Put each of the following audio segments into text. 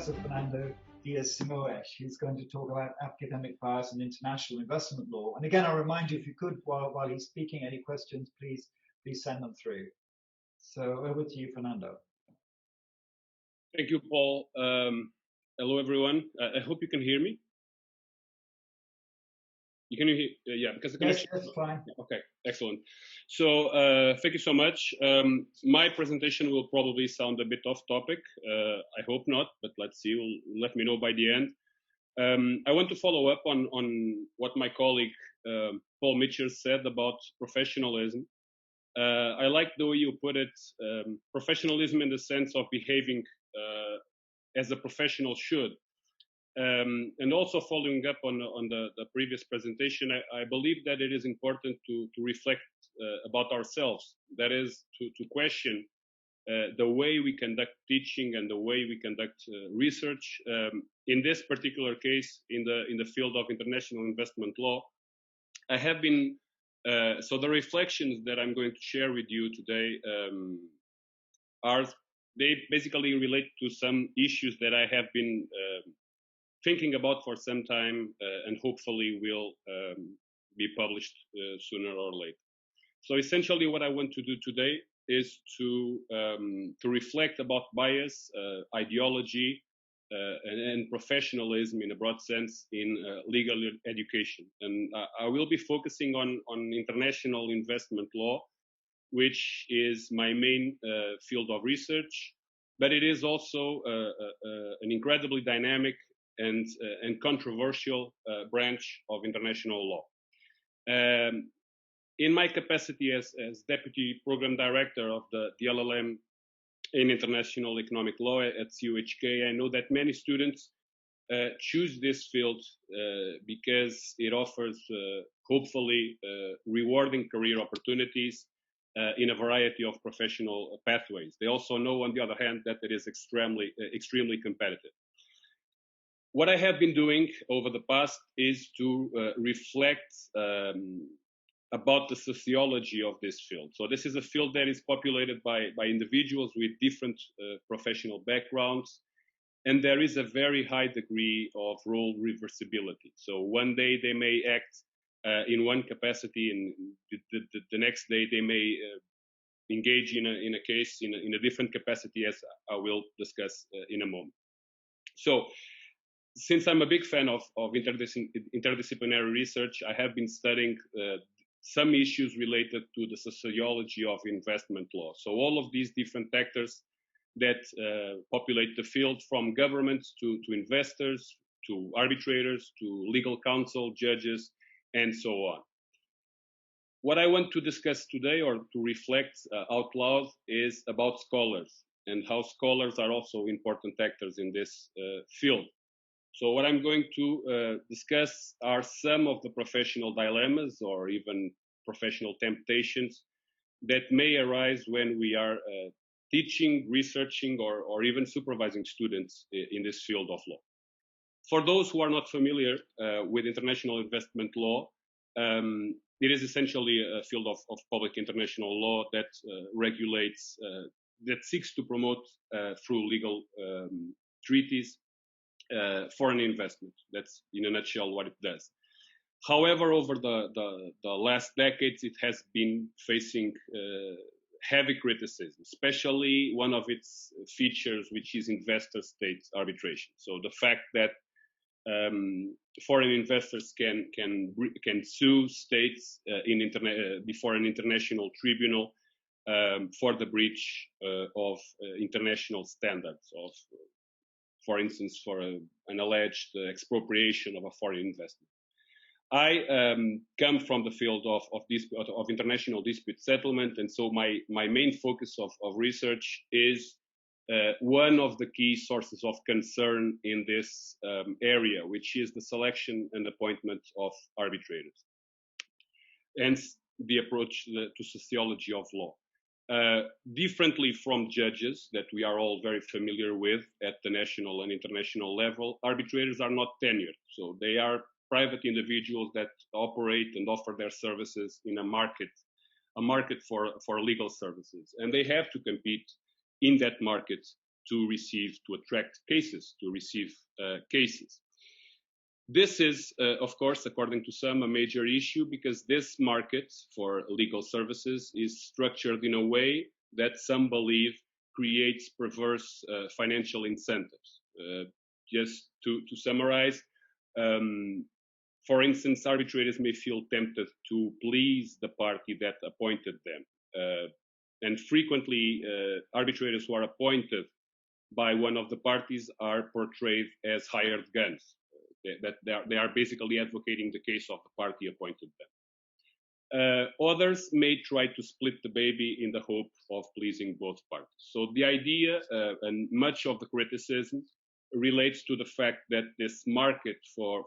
Professor Fernando Simões, who's going to talk about academic bias and international investment law. And again, I'll remind you, if you could, while he's speaking, any questions, please send them through. So over to you, Fernando. Thank you, Paul. Hello, everyone. I hope you can hear me. You can hear? Yeah, because the connection. Yes, fine. Okay, excellent. So thank you so much. My presentation will probably sound a bit off topic. I hope not, but let's see. Let me know by the end. I want to follow up on what my colleague Paul Mitchell said about professionalism. I like the way you put it, professionalism in the sense of behaving as a professional should. And also following up on the previous presentation, I believe that it is important to reflect about ourselves. That is to question the way we conduct teaching and the way we conduct research. In this particular case, in the field of international investment law, I have been, so the reflections that I'm going to share with you today they basically relate to some issues that I have been thinking about for some time and hopefully will be published sooner or later. So essentially what I want to do today is to reflect about bias, ideology, and professionalism in a broad sense in legal education. And I will be focusing on international investment law, which is my main field of research, but it is also an incredibly dynamic and controversial branch of international law. In my capacity as Deputy Program Director of the LLM in International Economic Law at CUHK, I know that many students choose this field because it offers hopefully rewarding career opportunities in a variety of professional pathways. They also know, on the other hand, that it is extremely competitive. What I have been doing over the past is to reflect about the sociology of this field. So this is a field that is populated by individuals with different professional backgrounds, and there is a very high degree of role reversibility. So one day they may act in one capacity, and the next day they may engage in a case in a different capacity, as I will discuss in a moment. So since I'm a big fan of interdisciplinary research, I have been studying some issues related to the sociology of investment law. So all of these different actors that populate the field, from governments to investors, to arbitrators, to legal counsel, judges, and so on. What I want to discuss today, or to reflect out loud, is about scholars and how scholars are also important actors in this field. So what I'm going to discuss are some of the professional dilemmas or even professional temptations that may arise when we are teaching, researching, or even supervising students in this field of law. For those who are not familiar with international investment law, it is essentially a field of public international law that regulates, that seeks to promote through legal treaties foreign investment. That's in a nutshell what it does. However, over the last decades, it has been facing heavy criticism, especially one of its features, which is investor-state arbitration. So the fact that foreign investors can sue states before an international tribunal for the breach of international standards, of, for instance, for an alleged expropriation of a foreign investment. I come from the field of international dispute settlement, and so my main focus of research is one of the key sources of concern in this area, which is the selection and appointment of arbitrators, and the approach to sociology of law. Differently from judges that we are all very familiar with at the national and international level, arbitrators are not tenured. So they are private individuals that operate and offer their services in a market for legal services. And they have to compete in that market to attract cases, to receive cases. This is, of course, according to some, a major issue because this market for legal services is structured in a way that some believe creates perverse financial incentives. Just to summarize, for instance, arbitrators may feel tempted to please the party that appointed them. And frequently, arbitrators who are appointed by one of the parties are portrayed as hired guns. They are basically advocating the case of the party appointed them. Others may try to split the baby in the hope of pleasing both parties. So the idea and much of the criticism relates to the fact that this market for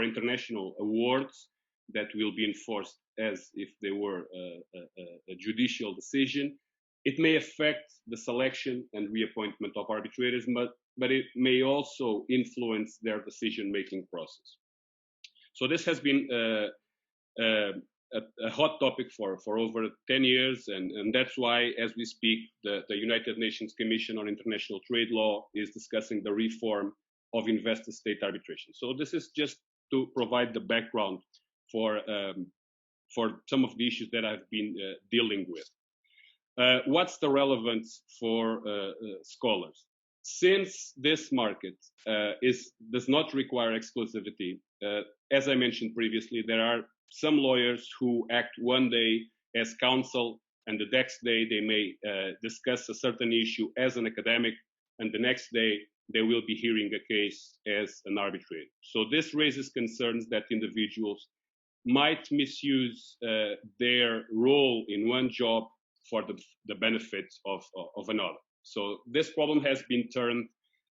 international awards that will be enforced as if they were a judicial decision, it may affect the selection and reappointment of arbitrators, but it may also influence their decision-making process. So this has been a hot topic for over 10 years, and that's why, as we speak, the United Nations Commission on International Trade Law is discussing the reform of investor-state arbitration. So this is just to provide the background for some of the issues that I've been dealing with. What's the relevance for scholars? Since this market does not require exclusivity, as I mentioned previously, there are some lawyers who act one day as counsel, and the next day they may discuss a certain issue as an academic, and the next day they will be hearing a case as an arbitrator. So this raises concerns that individuals might misuse their role in one job for the benefit of another. So this problem has been turned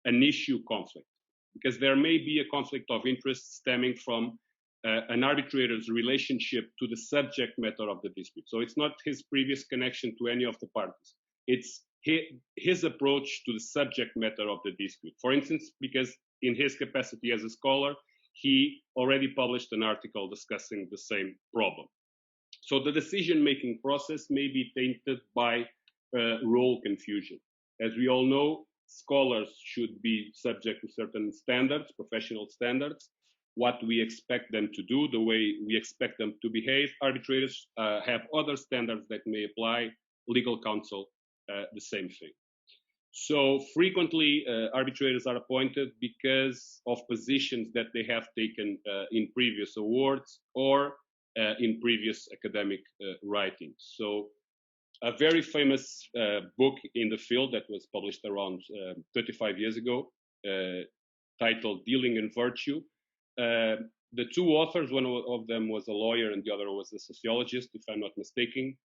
an issue conflict, because there may be a conflict of interest stemming from an arbitrator's relationship to the subject matter of the dispute. So it's not his previous connection to any of the parties. It's his approach to the subject matter of the dispute. For instance, because in his capacity as a scholar, he already published an article discussing the same problem. So the decision-making process may be tainted by role confusion. As we all know, scholars should be subject to certain standards, professional standards, what we expect them to do, the way we expect them to behave. Arbitrators have other standards that may apply, legal counsel, the same thing. So frequently, arbitrators are appointed because of positions that they have taken in previous awards or in previous academic writings. So a very famous book in the field that was published around 35 years ago, titled Dealing in Virtue. The two authors, one of them was a lawyer and the other was a sociologist, if I'm not mistaken.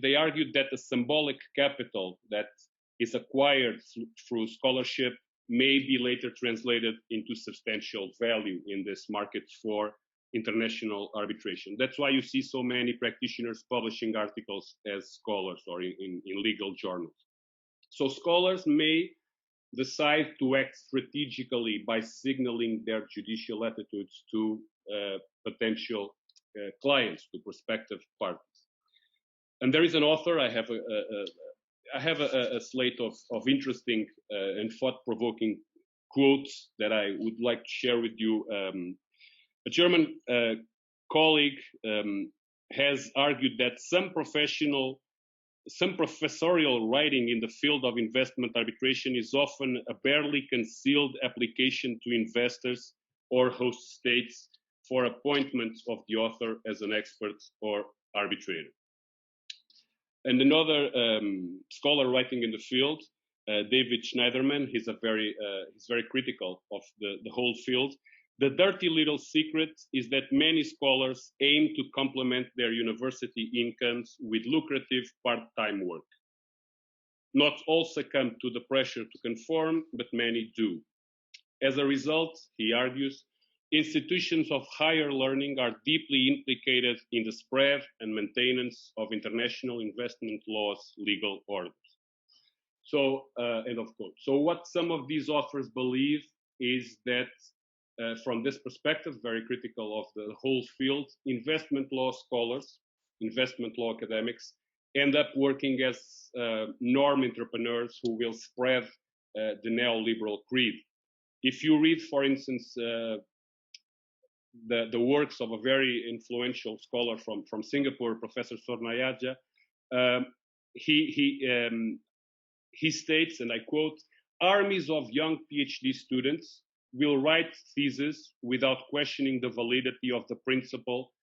They argued that the symbolic capital that is acquired through scholarship may be later translated into substantial value in this market for international arbitration. That's why you see so many practitioners publishing articles as scholars or in legal journals. So scholars may decide to act strategically by signaling their judicial attitudes to potential clients, to prospective parties. And there is an author, I have a slate of interesting and thought-provoking quotes that I would like to share with you. A German colleague has argued that some professorial writing in the field of investment arbitration is often a barely concealed application to investors or host states for appointment of the author as an expert or arbitrator. And another scholar writing in the field, David Schneiderman, he's very critical of the whole field. The dirty little secret is that many scholars aim to complement their university incomes with lucrative part-time work. Not all succumb to the pressure to conform, but many do. As a result, he argues, institutions of higher learning are deeply implicated in the spread and maintenance of international investment law's legal orders. So, end of quote. So what some of these authors believe is that from this perspective, very critical of the whole field, investment law scholars, investment law academics, end up working as norm entrepreneurs who will spread the neoliberal creed. If you read, for instance, the works of a very influential scholar from Singapore, Professor Sornayaja, he states, and I quote, "Armies of young PhD students will write theses without questioning the validity of the principle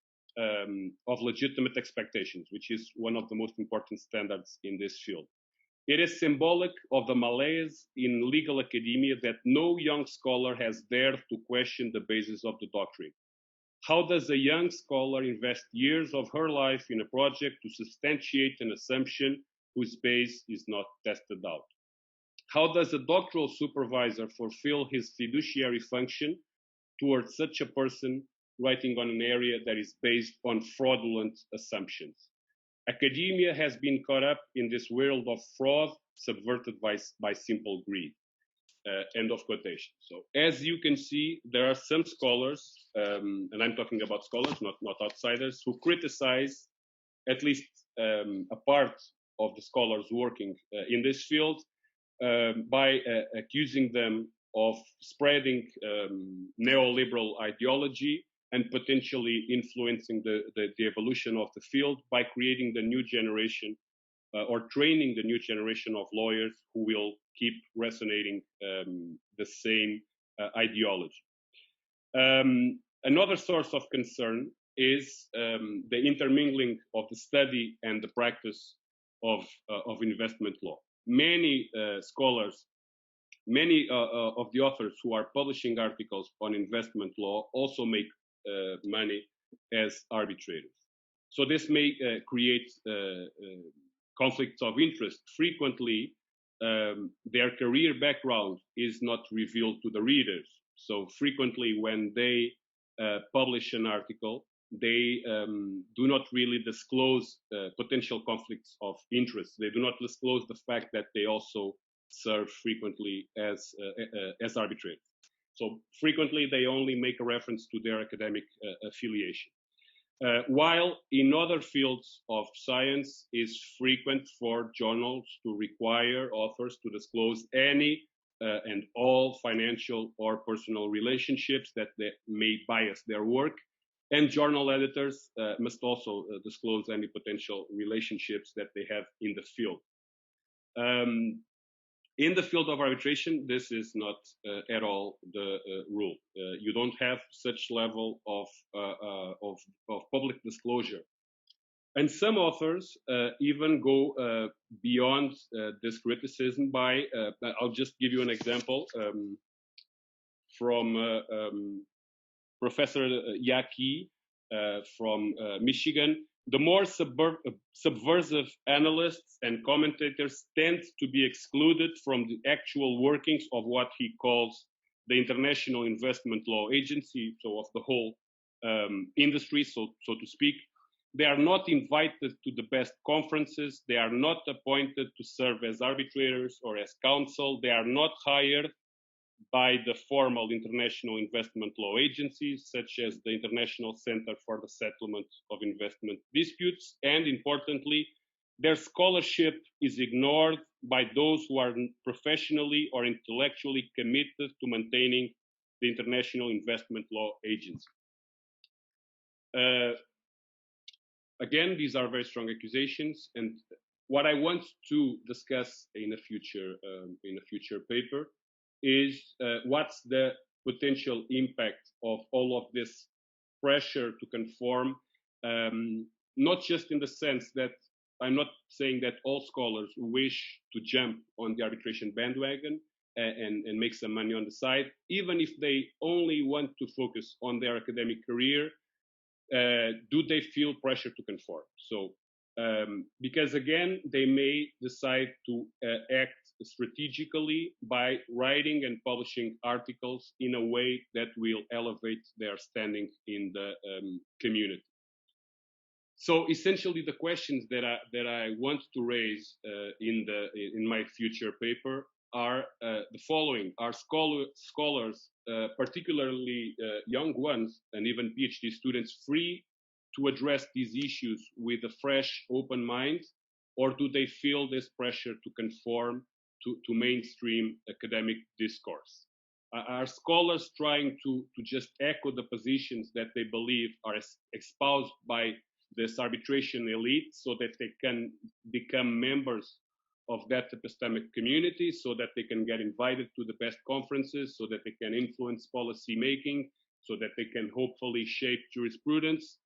of legitimate expectations," which is one of the most important standards in this field. "It is symbolic of the malaise in legal academia that no young scholar has dared to question the basis of the doctrine. How does a young scholar invest years of her life in a project to substantiate an assumption whose base is not tested out? How does a doctoral supervisor fulfill his fiduciary function towards such a person writing on an area that is based on fraudulent assumptions? Academia has been caught up in this world of fraud subverted by simple greed." End of quotation. So as you can see, there are some scholars, and I'm talking about scholars, not outsiders, who criticize at least a part of the scholars working in this field by accusing them of spreading neoliberal ideology and potentially influencing the evolution of the field by creating the new generation or training the new generation of lawyers who will keep resonating the same ideology. Another source of concern is the intermingling of the study and the practice of investment law. Many scholars, many of the authors who are publishing articles on investment law also make money as arbitrators. So this may create conflicts of interest. Frequently, their career background is not revealed to the readers. So frequently when they publish an article, they do not really disclose potential conflicts of interest. They do not disclose the fact that they also serve frequently as arbitrators. So frequently they only make a reference to their academic affiliation. While in other fields of science is frequent for journals to require authors to disclose any and all financial or personal relationships that may bias their work, and journal editors must also disclose any potential relationships that they have in the field. In the field of arbitration, this is not at all the rule. You don't have such level of public disclosure. And some authors even go beyond this criticism by, I'll just give you an example from Professor CUHK from Michigan. The more subversive analysts and commentators tend to be excluded from the actual workings of what he calls the International Investment Law Agency, so of the whole industry, so to speak. They are not invited to the best conferences. They are not appointed to serve as arbitrators or as counsel. They are not hired by the formal international investment law agencies, such as the International Center for the Settlement of Investment Disputes. And importantly, their scholarship is ignored by those who are professionally or intellectually committed to maintaining the International Investment Law Agency. Again, these are very strong accusations, and what I want to discuss in a future paper is what's the potential impact of all of this pressure to conform, not just in the sense that I'm not saying that all scholars wish to jump on the arbitration bandwagon and make some money on the side, even if they only want to focus on their academic career, do they feel pressure to conform? So, because again, they may decide to act strategically by writing and publishing articles in a way that will elevate their standing in the community. So essentially, the questions that I want to raise in my future paper are the following: Are scholars, particularly young ones and even PhD students, free to address these issues with a fresh, open mind, or do they feel this pressure to conform to mainstream academic discourse? Are scholars trying to just echo the positions that they believe are espoused by this arbitration elite so that they can become members of that epistemic community, so that they can get invited to the best conferences, so that they can influence policy making, so that they can hopefully shape jurisprudence?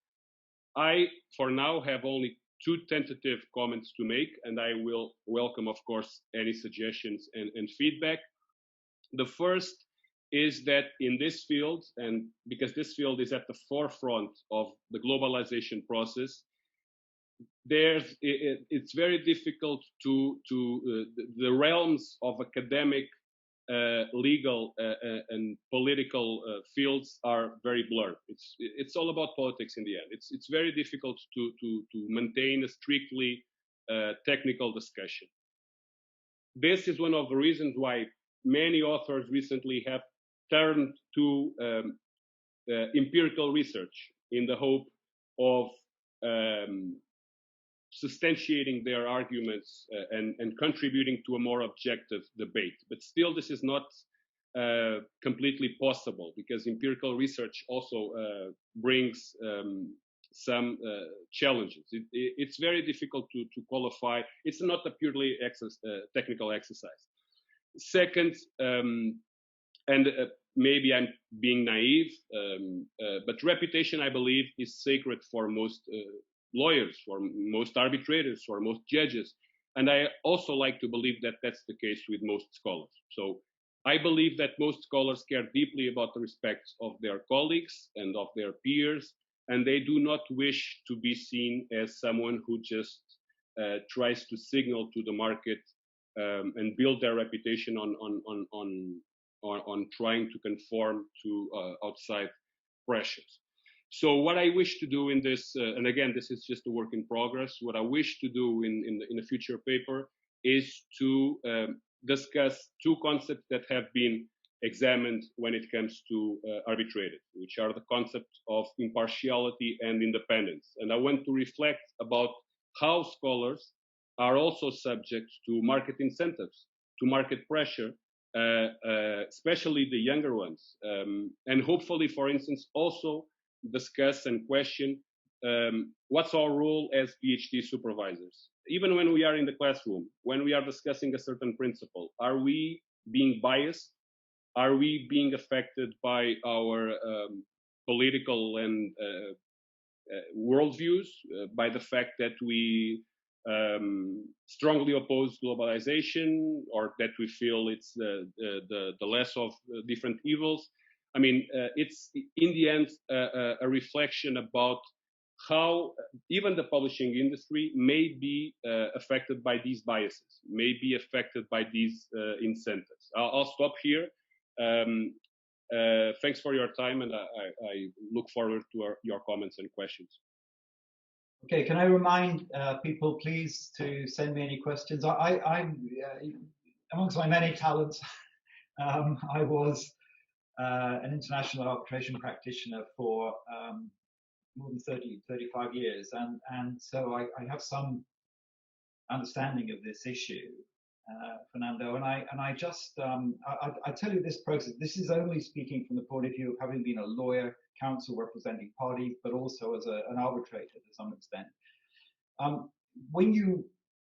I, for now, have only two tentative comments to make, and I will welcome, of course, any suggestions and feedback. The first is that in this field, and because this field is at the forefront of the globalization process, it's very difficult the realms of academic, legal, and political fields are very blurred. It's all about politics in the end. It's very difficult to maintain a strictly technical discussion. This is one of the reasons why many authors recently have turned to empirical research in the hope of substantiating their arguments and contributing to a more objective debate. But still, this is not completely possible, because empirical research also brings some challenges. It's very difficult to qualify. It's not a purely technical exercise. Second, and maybe I'm being naive, but reputation, I believe, is sacred for most lawyers, for most arbitrators, for most judges. And I also like to believe that that's the case with most scholars. So I believe that most scholars care deeply about the respect of their colleagues and of their peers, and they do not wish to be seen as someone who just tries to signal to the market and build their reputation on trying to conform to outside pressures. So what I wish to do in this, and again, this is just a work in progress, what I wish to do in a future paper is to discuss two concepts that have been examined when it comes to arbitrated, which are the concepts of impartiality and independence. And I want to reflect about how scholars are also subject to market incentives, to market pressure, especially the younger ones. And hopefully, for instance, also discuss and question what's our role as PhD supervisors. Even when we are in the classroom, when we are discussing a certain principle, are we being biased? Are we being affected by our political and worldviews, by the fact that we strongly oppose globalization, or that we feel it's the less of different evils? I mean, it's in the end a reflection about how even the publishing industry may be affected by these biases, may be affected by these incentives. I'll stop here. Thanks for your time, and I look forward to your comments and questions. Okay, can I remind people, please, to send me any questions? I'm amongst my many talents, I was an international arbitration practitioner for more than 35 years, and so I have some understanding of this issue, Fernando. And I just I tell you, this process, this is only speaking from the point of view of having been a lawyer, counsel representing parties, but also as an arbitrator to some extent. When you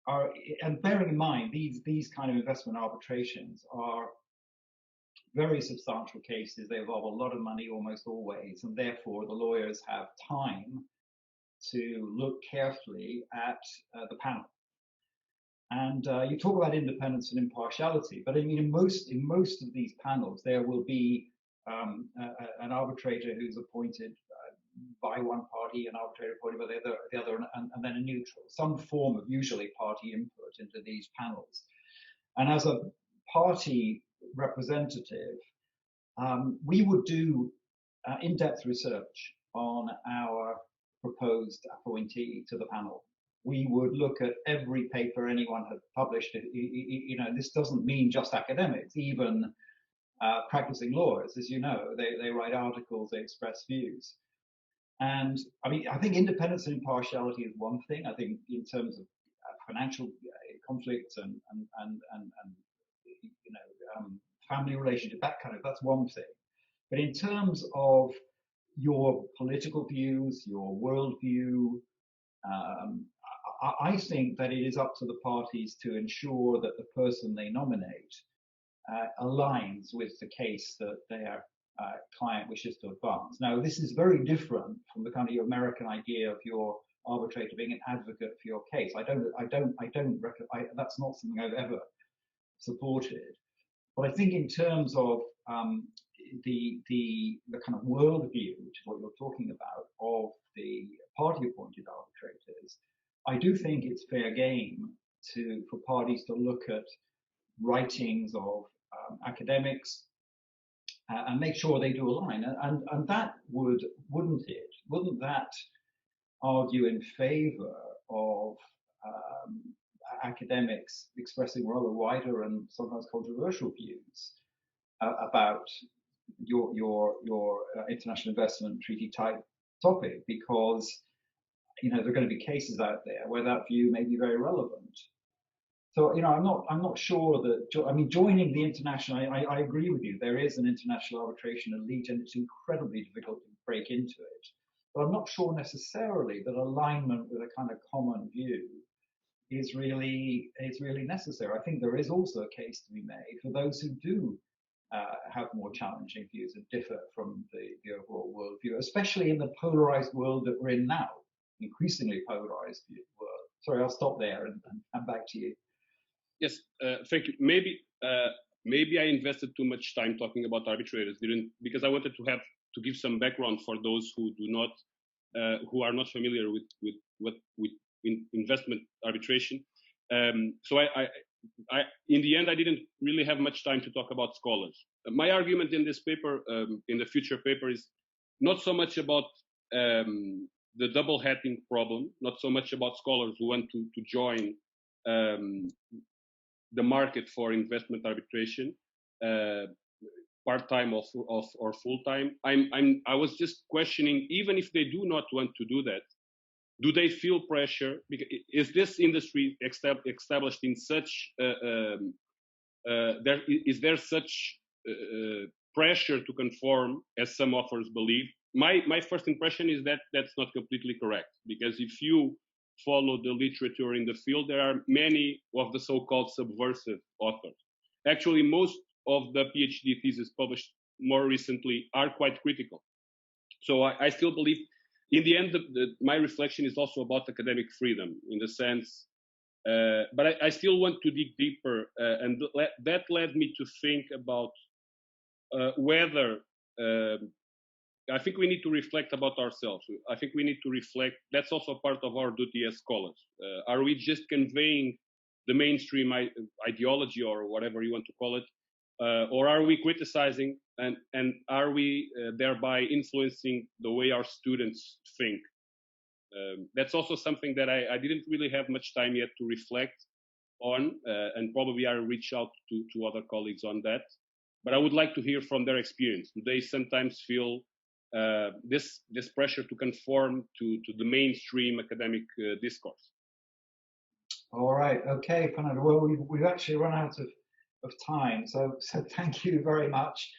are, and bearing in mind these kind of investment arbitrations are very substantial cases. They involve a lot of money almost always, and therefore the lawyers have time to look carefully at the panel. And you talk about independence and impartiality, but I mean, in most of these panels, there will be an arbitrator who's appointed by one party, an arbitrator appointed by the other, and then a neutral, some form of usually party input into these panels. And as a party representative, we would do in-depth research on our proposed appointee to the panel. We would look at every paper anyone had published. You know, this doesn't mean just academics, even practicing lawyers, as you know, they write articles, they express views. And I mean, I think independence and impartiality is one thing. I think in terms of financial conflicts and family relationship, that's one thing. But in terms of your political views, your worldview, I think that it is up to the parties to ensure that the person they nominate aligns with the case that their client wishes to advance. Now, this is very different from the kind of American idea of your arbitrator being an advocate for your case. That's not something I've ever supported. But I think in terms of the kind of worldview, which is what you're talking about, of the party-appointed arbitrators, I do think it's fair game for parties to look at writings of academics and make sure they do align. And that wouldn't that argue in favor of academics expressing rather wider and sometimes controversial views about your international investment treaty type topic, because there are going to be cases out there where that view may be very relevant. So I'm not sure that joining the international. I agree with you. There is an international arbitration elite, and it's incredibly difficult to break into it. But I'm not sure necessarily that alignment with a kind of common view is really necessary. I think there is also a case to be made for those who do have more challenging views and differ from the overall worldview, especially in the polarized world that we're in now, increasingly polarized world. Sorry, I'll stop there and back to you. Yes, thank you. Maybe I invested too much time talking about arbitrators, because I wanted to give some background for those who who are not familiar with investment arbitration. So I in the end, I didn't really have much time to talk about scholars. My argument in this paper, in the future paper, is not so much about the double hatting problem, not so much about scholars who want to join the market for investment arbitration, part-time or full-time. I was just questioning, even if they do not want to do that, do they feel pressure? Because is this industry established in such? Is there such pressure to conform as some authors believe? My first impression is that that's not completely correct, because if you follow the literature in the field, there are many of the so-called subversive authors. Actually, most of the PhD theses published more recently are quite critical. So I still believe, in the end, my reflection is also about academic freedom, in the sense, but I still want to dig deeper, and that led me to think about whether I think we need to reflect about ourselves. I think we need to reflect. That's also part of our duty as scholars. Are we just conveying the mainstream ideology, or whatever you want to call it, or are we criticizing, and are we thereby influencing the way our students think? That's also something that I didn't really have much time yet to reflect on, and probably I'll reach out to other colleagues on that. But I would like to hear from their experience. Do they sometimes feel this pressure to conform to the mainstream academic discourse? All right. Okay, Fernando. Well, we've actually run out of time, so thank you very much.